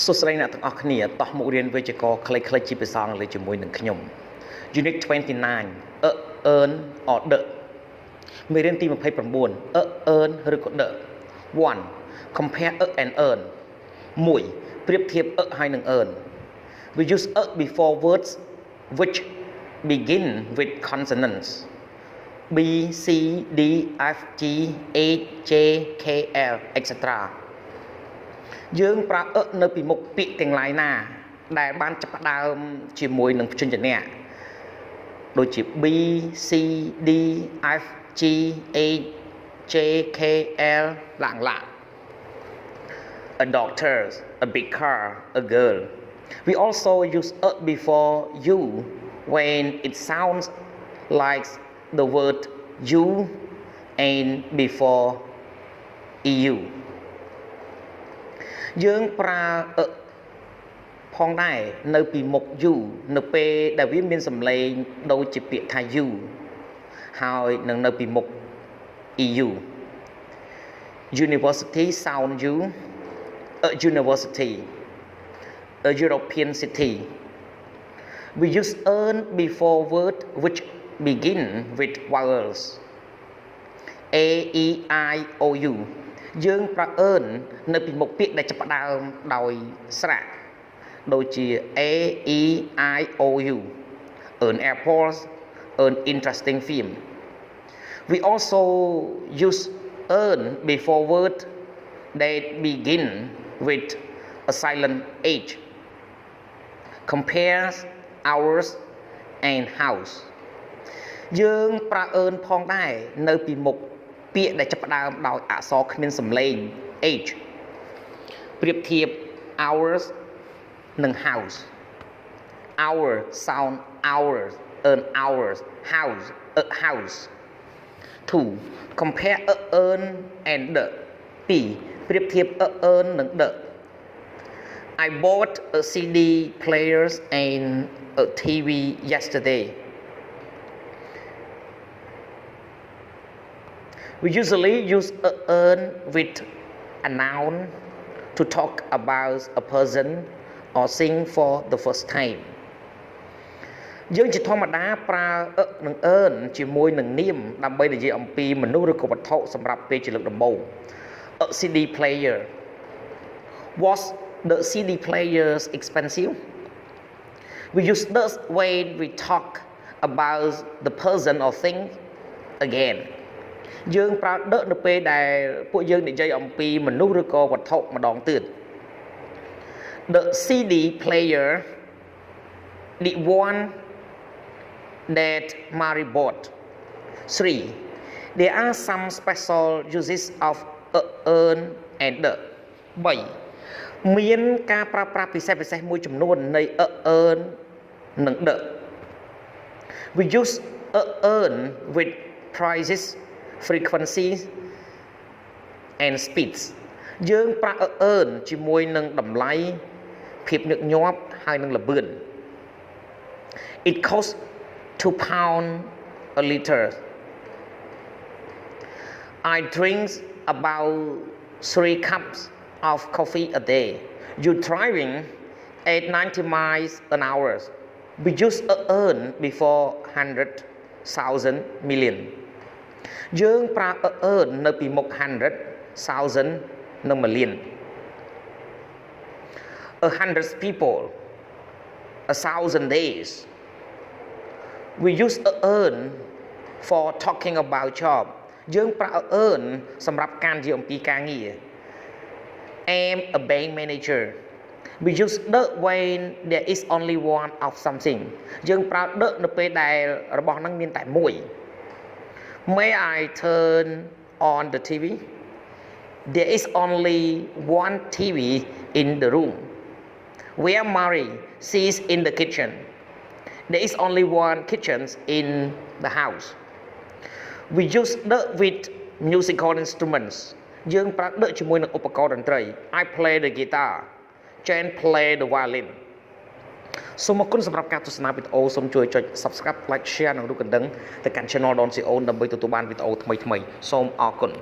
สุดท้ายนักอักเนียต่อมุเรียนเวชกรคล้ายๆจีบซองเลยจมวยหนึ่งขยม Unit 29เอิญออเดอร์ไม่เรียนตีมาให้ประมวลเอิญหรือก็เดอร์ one compare and earn มวยเปรียบเทียบให้หนึ่งเอิญ we use before words which begin with consonants B C D F G H J K L etc យើងប្រើនៅពីមុខពាក្យទាំងឡាយណាដែលបានចាប់ផ្ដើមជាមួយនឹងព្យញ្ជនៈដូចជា B C D F G H J K L ឡាងឡា a doctor a big car a girl we also use before you when it sounds like the word you and before EU យើងប្រើផងដែរនៅពីមុខ you នៅពេលដែលវាមានសំឡេងដូចជាពាក្យថា you ហើយនឹងនៅពីមុខ EU University sound you a university a European city we use earn before word which begin with vowels A E I O U យើងប្រើ earn នៅពីមុខពាក្យដែលចាប់ផ្ដើមដោយស្រៈដូចជា A E I O U earn airports earn interesting film we also use earn before word that begin with a silent H compares hours and house យើងប្រើ earn ផងដែរនៅពីមុខពាក្យដែលចាប់ផ្ដើមដោយអក្សរគ្មានសំឡេង H ប្រៀបធៀប hours និង house hour sound hours earn hours house a house 2 compare earn and the 2ប្រៀបធៀប earn និង the I bought a CD players and a TV yesterday we usually use earn with a noun to talk about a person or thing for the first time យើងជាធម្មតាប្រើនឹង earn ជាមួយនឹងនាមដើម្បីនិយាយអំពីមនុស្សឬក៏វត្ថុសម្រាប់ពេលជាលើកដំបូង a CD player was the CD players expensive we use this when we talk about the person or thing again យើងប្រើ the នៅពេលដែលពួកយើងនិយាយអំពីមនុស្សឬក៏វត្ថុម្ដងទៀត the CD player the one that Mary bought 3 there are some special uses of earn and the 3មានការប្រើប្រាស់ពិសេសមួយចំនួននៃ earn និង the we use earn with prices frequencies and speeds យើងប្រើ earn ជាមួយនឹងតម្លៃភាពញឹកញាប់ហើយនឹងល្បឿន it costs £2 a liter I drink about 3 cups of coffee a day you driving at 90 miles an hour we use earn before 100,000 million យើងប្រើ earn នៅពីមុខ 100,000 និង million 100 people 1,000 days we use earn for talking about job យើងប្រើ earn សម្រាប់ការនិយាយអំពីការងារ am a bank manager we use the when there is only one of something យើងប្រើ the នៅពេលដែលរបស់ហ្នឹងមានតែមួយ May I turn on the TV? There is only one TV in the room. Where Mary sees in the kitchen. There is only one kitchen in the house. We use the with musical instruments. យើងប្រើ the ជាមួយនឹងឧបករណ៍តន្ត្រី I play the guitar. Jane play the violin. សូមអរគុណសម្រាប់ការទស្សនាវីដេអូសូមជួយចុច Subscribe Like Share និងរូបកណ្ដឹងទៅកាន់ Channel Don Sreyoun ដើម្បីទទួលបានវីដេអូថ្មីៗសូមអរគុណ